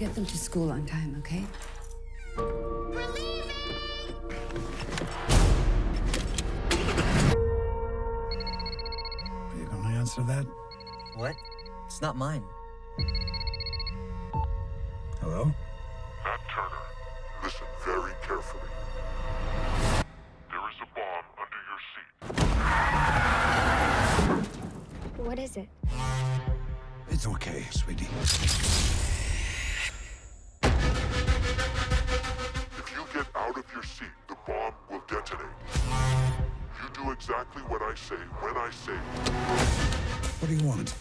Get them to school on time, okay? Are you gonna answer that? What? It's not mine. Hello? Matt Turner, listen very carefully. There is a bomb under your seat. What is it? It's okay, sweetie. If you get out of your seat, the bomb will detonate. You do exactly what I say when I say it. What do you want?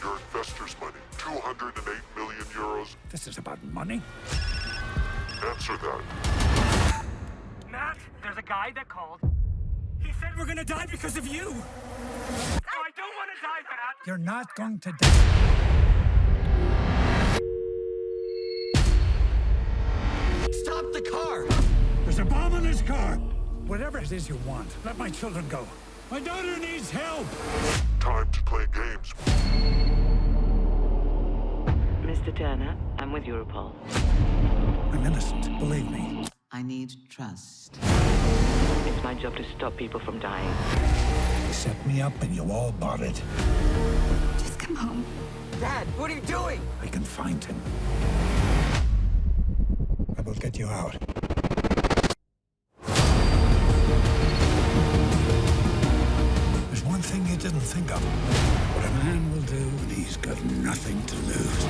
Your investors' money, 208 million euros. This is about money? Answer that. Matt, there's a guy that called. He said we're gonna die because of you. I don't want to die, Matt. You're not going to die. Stop the car! There's a bomb in this car! Whatever it is you want, let my children go. My daughter needs help! Time to play games. Mr. Turner, I'm with Europol. I'm innocent, believe me. I need trust. It's my job to stop people from dying. They set me up and you all bought it. Just come home. Dad, what are you doing? I can find him. I will get you out. There's one thing you didn't think of. What a man will do when he's got nothing to lose.